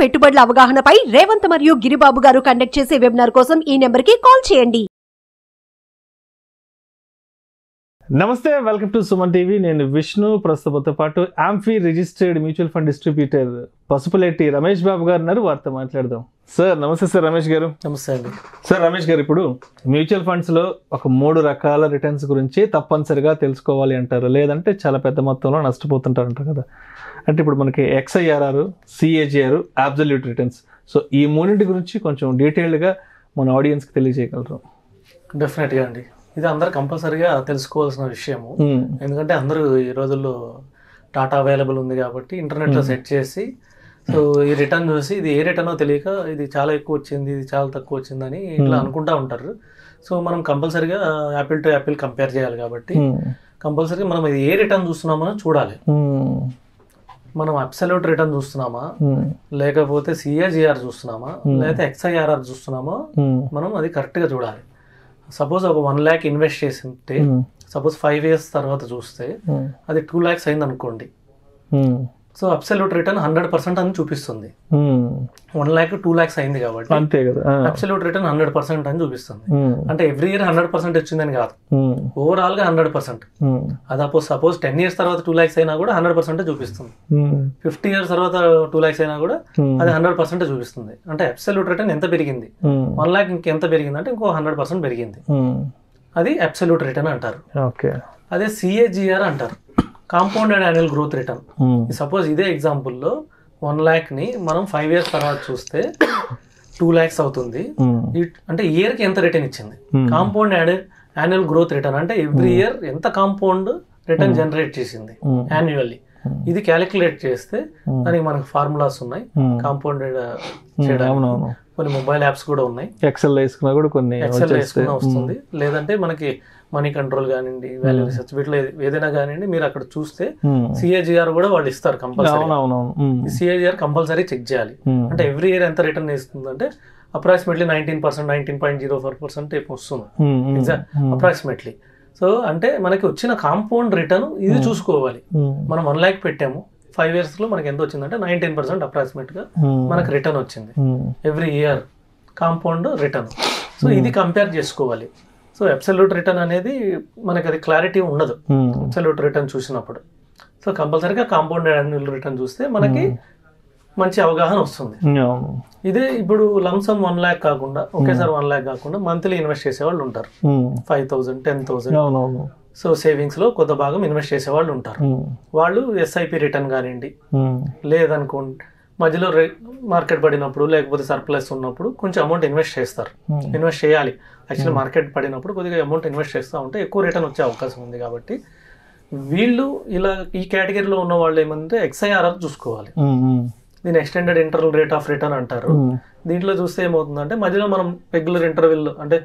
పెట్టుబడుల అవగాహనపై రేవంత్ మరియు గిరిబాబు గారు కండక్ట్ చేసే వెబినార్ కోసం ఈ నెంబర్కి కాల్ చేయండి. నమస్తే, వెల్కమ్ టు సుమన్ టీవీ. నేను విష్ణు. ప్రస్తుతంతో పాటు AMFI registered mutual fund distributor Pasupuleti Ramesh Babu garu ఉన్నారు. వారితో మాట్లాడదాం. సార్ నమస్తే. సార్ రమేష్ గారు. నమస్తే అండి. సార్ రమేష్ గారు, ఇప్పుడు మ్యూచువల్ ఫండ్స్లో ఒక 3 రకాల రిటర్న్స్ గురించి తప్పనిసరిగా తెలుసుకోవాలి అంటారు, లేదంటే చాలా పెద్ద మొత్తంలో నష్టపోతుంటారు అంటారు కదా. అంటే ఇప్పుడు మనకి XIRR, CAGR, absolute returns. So ఈ మూడింటి గురించి కొంచెం డీటెయిల్డ్గా మన ఆడియన్స్కి తెలియజేయగలరు? డెఫినెట్గా అండి. ఇది అందరు కంపల్సరీగా తెలుసుకోవాల్సిన విషయము. ఎందుకంటే అందరూ ఈ రోజుల్లో డాటా అవైలబుల్ ఉంది కాబట్టి ఇంటర్నెట్లో సెట్ చేసి సో ఈ రిటర్న్ చూసి ఇది ఏ రిటర్నో తెలియక ఇది చాలా ఎక్కువ వచ్చింది, ఇది చాలా తక్కువ వచ్చిందని ఇట్లా అనుకుంటా ఉంటారు. సో మనం కంపల్సరీగా యాపిల్ టు యాపిల్ కంపేర్ చేయాలి కాబట్టి కంపల్సరీగా మనం ఇది ఏ రిటర్న్ చూస్తున్నామో చూడాలి. మనం అబ్సల్యూట్ రిటర్న్ చూస్తున్నామా, లేకపోతే CAGR చూస్తున్నామా, లేకపోతే XIRR చూస్తున్నామా, మనం అది కరెక్ట్గా చూడాలి. సపోజ్ ఒక 1 lakh ఇన్వెస్ట్ చేసి ఉంటే సపోజ్ 5 years తర్వాత చూస్తే అది 2 lakhs అయింది అనుకోండి. సో అబ్సల్యూట్ రిటర్న్ 100% అని చూపిస్తుంది. 1 lakh 2 lakhs అయింది కాబట్టి అంతే కదా, అబ్సల్యూట్ రిటర్న్ 100% అని చూపిస్తుంది. అంటే ఎవ్రీ ఇయర్ 100% వచ్చిందని కాదు, ఓవరాల్ గా 100%. అది సపోజ్ 10 years తర్వాత 2 lakhs అయినా కూడా 100% చూపిస్తుంది. 50 years తర్వాత 2 lakhs అయినా కూడా అది 100% చూపిస్తుంది. అంటే అబ్సల్యూట్ రిటర్న్ ఎంత పెరిగింది, 1 lakh ఇంకెంత పెరిగింది అంటే ఇంకో 100% పెరిగింది. అది అబ్సల్యూట్ రిటర్న్ అంటారు. అదే CAGR అంటారు, compounded annual growth return. Suppose ఇదే ఎగ్జాంపుల్లో 1 lakh ని మనం 5 years తర్వాత చూస్తే 2 lakhs అవుతుంది. అంటే ఇయర్ కి ఎంత రిటర్న్ ఇచ్చింది, కాంపౌండ్ యాన్యువల్ గ్రోత్ రిటర్న్ అంటే ఎవ్రీ ఇయర్ ఎంత కాంపౌండ్ రిటర్న్ జనరేట్ చేసింది యాన్యువల్లీ. ఇది క్యాలిక్యులేట్ చేస్తే దానికి మనకు ఫార్ములాస్ ఉన్నాయి కాంపౌండెడ్ చేయడానికి. కొన్ని మొబైల్ యాప్స్ కూడా ఉన్నాయి, ఎక్సెల్ వేసుకున్నా వస్తుంది. లేదంటే మనకి మనీ కంట్రోల్ కానివ్వండి, వాల్యూ రీసెర్చ్, వీటిలో ఏదైనా కానివ్వండి మీరు అక్కడ చూస్తే CAGR కూడా వాళ్ళు ఇస్తారు కంపల్సరీ. CAGR కంపల్సరీ చెక్ చేయాలి. అంటే ఎవ్రీ ఇయర్ ఎంత రిటర్న్ ఇస్తుంది అంటే అప్రాక్సిమేట్లీ 19%, 19.04% వస్తుంది అప్రాక్సిమేట్లీ. సో అంటే మనకి వచ్చిన కాంపౌండ్ రిటర్న్ ఇది చూసుకోవాలి. మనం 1 lakh పెట్టాము, 5 years లో మనకి ఎంత వచ్చిందంటే 19% అప్రాక్సిమేట్ గా మనకు రిటర్న్ వచ్చింది every year, compound return. So ఇది కంపేర్ చేసుకోవాలి. సో అబ్సల్యూట్ రిటర్న్ అనేది మనకి అది క్లారిటీ ఉండదు అబ్సల్యూట్ రిటర్న్ చూసినప్పుడు. సో కంపల్సరీగా కాంపౌండ్ యాన్యువల్ రిటర్న్ చూస్తే మనకి మంచి అవగాహన వస్తుంది. ఇదే ఇప్పుడు లంసమ్ 1 lakh కాకుండా ఒకేసారి 1 lakh కాకుండా మంత్లీ ఇన్వెస్ట్ చేసే వాళ్ళు ఉంటారు. 5,000, 10,000 సో సేవింగ్స్ లో కొంత భాగం ఇన్వెస్ట్ చేసే వాళ్ళు ఉంటారు. వాళ్ళు SIP రిటర్న్ కానివ్వండి, లేదనుకోండి మధ్యలో మార్కెట్ పడినప్పుడు లేకపోతే సర్ప్లస్ ఉన్నప్పుడు కొంచెం అమౌంట్ ఇన్వెస్ట్ చేస్తారు. ఇన్వెస్ట్ చేయాలి యాక్చువల్లీ. మార్కెట్ పడినప్పుడు కొద్దిగా అమౌంట్ ఇన్వెస్ట్ చేస్తూ ఉంటే ఎక్కువ రిటర్న్ వచ్చే అవకాశం ఉంది. కాబట్టి వీళ్ళు ఇలా ఈ కేటగిరీలో ఉన్న వాళ్ళు ఏమంటే XIRR చూసుకోవాలి. దీని extended interval rate of return అంటారు. దీంట్లో చూస్తే ఏమవుతుందంటే మధ్యలో మనం రెగ్యులర్ ఇంటర్వెల్ అంటే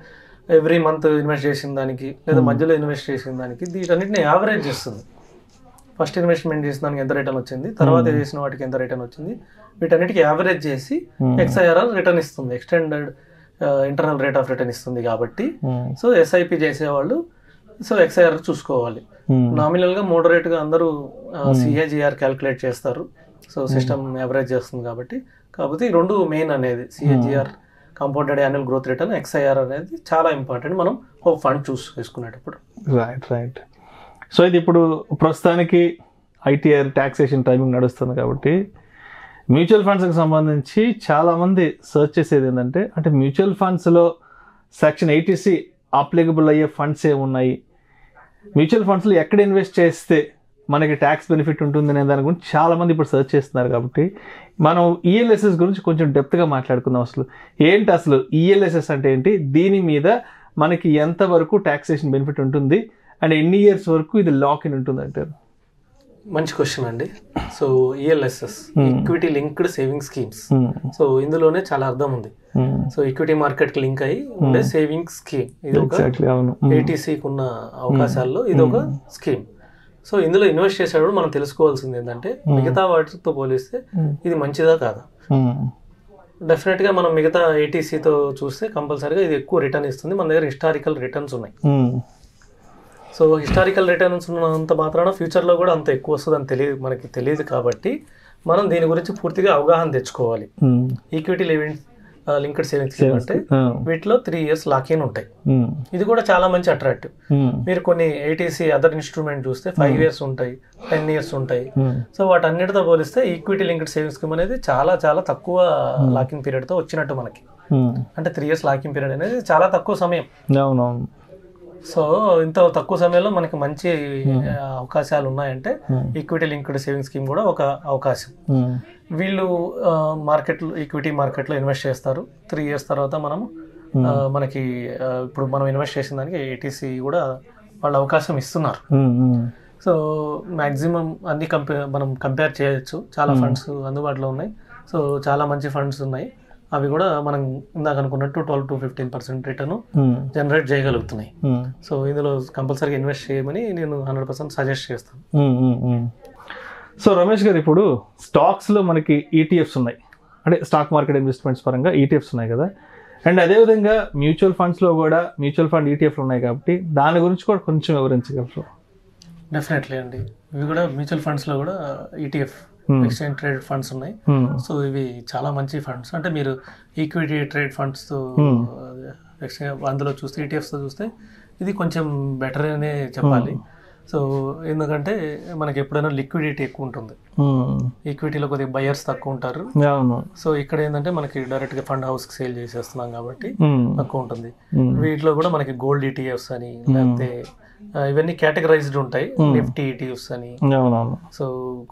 ఎవ్రీ మంత్ ఇన్వెస్ట్ చేసిన దానికి లేదా మధ్యలో ఇన్వెస్ట్ చేసిన దానికి వీటన్నిటిని యావరేజ్ చేస్తుంది. ఫస్ట్ ఇన్వెస్ట్మెంట్ చేసిన దానికి ఎంత రిటర్న్ వచ్చింది, తర్వాత చేసిన వాటికి ఎంత రిటర్న్ వచ్చింది, వీటన్నిటికి యావరేజ్ చేసి XIRR రిటర్న్ ఇస్తుంది, extended internal rate of return ఇస్తుంది. కాబట్టి సో SIP చేసేవాళ్ళు సో XIRR చూసుకోవాలి. నామినల్ గా మోడరేట్ గా అందరూ CAGR క్యాలిక్యులేట్ చేస్తారు. సో సిస్టమ్ యావరేజ్ చేస్తుంది కాబట్టి. కాకపోతే ఈ 2 మెయిన్ అనేది CAGR compounded annual growth return, XIRR అనేది చాలా ఇంపార్టెంట్ మనం ఒక ఫండ్ చూస్ చేసుకునేటప్పుడు. రైట్. సో ఇది ఇప్పుడు ప్రస్తుతానికి ITR టాక్సేషన్ టైమింగ్ నడుస్తుంది కాబట్టి మ్యూచువల్ ఫండ్స్కి సంబంధించి చాలామంది సర్చ్ చేసేది ఏంటంటే అంటే మ్యూచువల్ ఫండ్స్లో సెక్షన్ 80C అప్లికబుల్ అయ్యే ఫండ్స్ ఏమున్నాయి, మ్యూచువల్ ఫండ్స్లో ఎక్కడ ఇన్వెస్ట్ చేస్తే మనకి ట్యాక్స్ బెనిఫిట్ ఉంటుంది అనే దాని గురించి చాలామంది ఇప్పుడు సర్చ్ చేస్తున్నారు. కాబట్టి మనం ELSS గురించి కొంచెం డెప్త్గా మాట్లాడుకుందాం. అసలు ELSS అంటే ఏంటి, దీని మీద మనకి ఎంతవరకు ట్యాక్సేషన్ బెనిఫిట్ ఉంటుంది అండ్ ఎన్ని ఇయర్స్ వరకు ఇది లాక్ ఇన్ ఉంటుంది అంటారు? మంచి క్వశ్చన్ అండి. So ELSS equity linked saving schemes. So ఇందులోనే చాలా అర్థం ఉంది. సో ఈక్విటీ మార్కెట్ కి లింక్ అయ్యి ఉండే సేవింగ్ స్కీమ్. ఇది ఒక 80Cకి ఉన్న అవకాశాల్లో ఇది ఒక స్కీమ్. సో ఇందులో ఇన్వెస్ట్ చేసేటప్పుడు మనం తెలుసుకోవాల్సింది ఏంటంటే మిగతా వాటితో పోలిస్తే ఇది మంచిదా కాదా. డెఫినెట్గా మనం మిగతా 80Cతో చూస్తే కంపల్సరీగా ఇది ఎక్కువ రిటర్న్ ఇస్తుంది. మన దగ్గర హిస్టారికల్ రిటర్న్స్ ఉన్నాయి. సో హిస్టారికల్ రిటర్న్స్ ఉన్నంత మాత్రాన ఫ్యూచర్లో కూడా అంత ఎక్కువ వస్తుంది అని మనకి తెలియదు. కాబట్టి మనం దీని గురించి పూర్తిగా అవగాహన తెచ్చుకోవాలి. ఈక్విటీ లింక్డ్ సేవింగ్స్ స్కీమ్ అంటే వీటిలో 3 years లాక్-ఇన్ ఉంటాయి. ఇది కూడా చాలా మంచి అట్రాక్టివ్. మీరు కొన్ని ఏటీసీ అదర్ ఇన్స్ట్రుమెంట్ చూస్తే 5 years ఉంటాయి, 10 years ఉంటాయి. సో వాటన్నిటితో పోలిస్తే ఈక్విటీ లింక్డ్ సేవింగ్స్ స్కీమ్ అనేది చాలా చాలా తక్కువ లాకింగ్ పీరియడ్తో వచ్చినట్టు మనకి. అంటే 3 years లాకింగ్ పీరియడ్ అనేది చాలా తక్కువ సమయం. సో ఇంత తక్కువ సమయంలో మనకి మంచి అవకాశాలు ఉన్నాయంటే ఈక్విటీ లింక్డ్ సేవింగ్ స్కీమ్ కూడా ఒక అవకాశం. వీళ్ళు ఈక్విటీ మార్కెట్లో ఇన్వెస్ట్ చేస్తారు. 3 years తర్వాత మనకి ఇప్పుడు మనం ఇన్వెస్ట్ చేసిన దానికి ఏటీసీ కూడా వాళ్ళు అవకాశం ఇస్తున్నారు. సో మ్యాక్సిమం అన్ని మనం కంపేర్ చేయొచ్చు. చాలా ఫండ్స్ అందుబాటులో ఉన్నాయి. సో చాలా మంచి ఫండ్స్ ఉన్నాయి. అవి కూడా మనం ఇందాక అనుకున్నట్టు 12 to 15% రిటర్న్ జనరేట్ చేయగలుగుతున్నాయి. సో ఇందులో కంపల్సరీగా ఇన్వెస్ట్ చేయమని నేను 100% సజెస్ట్ చేస్తాను. సో రమేష్ గారు, ఇప్పుడు స్టాక్స్లో మనకి ఈటీఎఫ్స్ ఉన్నాయి, అంటే స్టాక్ మార్కెట్ ఇన్వెస్ట్మెంట్స్ పరంగా ఈటీఎఫ్స్ ఉన్నాయి కదా, అండ్ అదేవిధంగా మ్యూచువల్ ఫండ్స్లో కూడా మ్యూచువల్ ఫండ్ ఈటీఎఫ్లు ఉన్నాయి కాబట్టి దాని గురించి కూడా కొంచెం వివరించగలరు? డెఫినెట్లీ అండి. ఇవి కూడా మ్యూచువల్ ఫండ్స్లో కూడా ఈటీఎఫ్ ఎక్స్చేంజ్ ట్రేడెడ్ ఫండ్స్ ఉన్నాయి. సో ఇవి చాలా మంచి ఫండ్స్. అంటే మీరు ఈక్విటీ ట్రేడ్ ఫండ్స్ అందులో చూస్తే ఈటీఎఫ్స్తో చూస్తే ఇది కొంచెం బెటర్ అనే చెప్పాలి. సో ఎందుకంటే మనకి ఎప్పుడైనా లిక్విడిటీ ఎక్కువ ఉంటుంది, ఈక్విటీలో కొద్దిగా బయర్స్ తక్కువ ఉంటారు. సో ఇక్కడ ఏంటంటే మనకి డైరెక్ట్గా ఫండ్ హౌస్కి సేల్ చేసేస్తున్నాం కాబట్టి తక్కువ ఉంటుంది. వీటిలో కూడా మనకి గోల్డ్ ఈటీఎఫ్స్ అని లేకపోతే ఇవన్నీ కేటగరైజ్డ్ ఉంటాయి, నిఫ్టీ ఈటీఎఫ్స్ అని. సో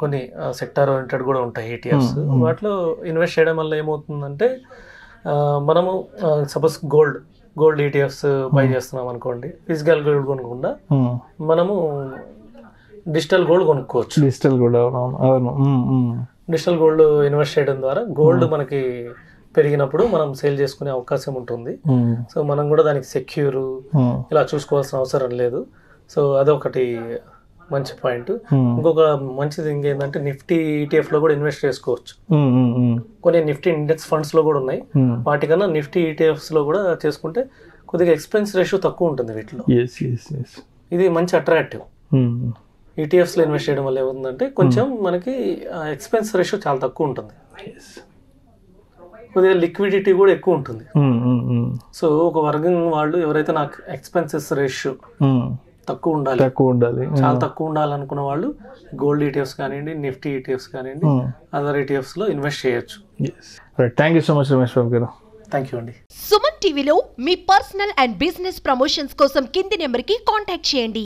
కొన్ని సెక్టార్ ఓరియంటెడ్ కూడా ఉంటాయి ఈటీఎఫ్స్. వాటిలో ఇన్వెస్ట్ చేయడం వల్ల ఏమవుతుందంటే మనము సపోజ్ గోల్డ్ ఈటీఎఫ్స్ బై చేస్తున్నాం అనుకోండి, ఫిజికల్ గోల్డ్ కొనకుండా మనము డిజిటల్ గోల్డ్ కొనుక్కోవచ్చు. డిజిటల్ గోల్డ్ ఇన్వెస్ట్ చేయడం ద్వారా గోల్డ్ మనకి పెరిగినప్పుడు మనం సేల్ చేసుకునే అవకాశం ఉంటుంది. సో మనం కూడా దానికి సెక్యూర్ ఇలా చూసుకోవాల్సిన అవసరం లేదు. సో అదొకటి మంచి పాయింట్. ఇంకొక మంచి థింగ్ ఏంటంటే నిఫ్టీ ఈటీఎఫ్ లో కూడా ఇన్వెస్ట్ చేసుకోవచ్చు. కొన్ని నిఫ్టీ ఇండెక్స్ ఫండ్స్ లో కూడా ఉన్నాయి. వాటికన్నా నిఫ్టీ ఈటీఎఫ్స్ లో కూడా చేసుకుంటే కొద్దిగా ఎక్స్పెన్స్ రేషియో తక్కువ ఉంటుంది వీటిలో. ఇది మంచి అట్రాక్టివ్. ఈటీఎఫ్స్ లో ఇన్వెస్ట్ చేయడం వల్ల ఏమవుతుందంటే కొంచెం మనకి ఎక్స్పెన్స్ రేషియో చాలా తక్కువ ఉంటుంది, కొద్దిగా లిక్విడిటీ కూడా ఎక్కువ ఉంటుంది. సో ఒక వర్గం వాళ్ళు ఎవరైతే నాకు ఎక్స్పెన్సెస్ రేషియో తక్కువ ఉండాలి చాలా తక్కువ ఉండాలనుకున్న వాళ్ళు గోల్డ్ ఈటీఎఫ్స్ కానివ్వండి, నిఫ్టీ ఈటీఎఫ్స్ కానివ్వండి, అదర్ ఈటీఎఫ్స్ లో ఇన్వెస్ట్ చేయొచ్చు. Thank you so much Ramesh Babu garu. Thank you అండి. సుమన్ టీవీలో మీ పర్సనల్ అండ్ బిజినెస్ ప్రమోషన్స్ కోసం కింది నెంబర్కి కాంటాక్ట్ చేయండి.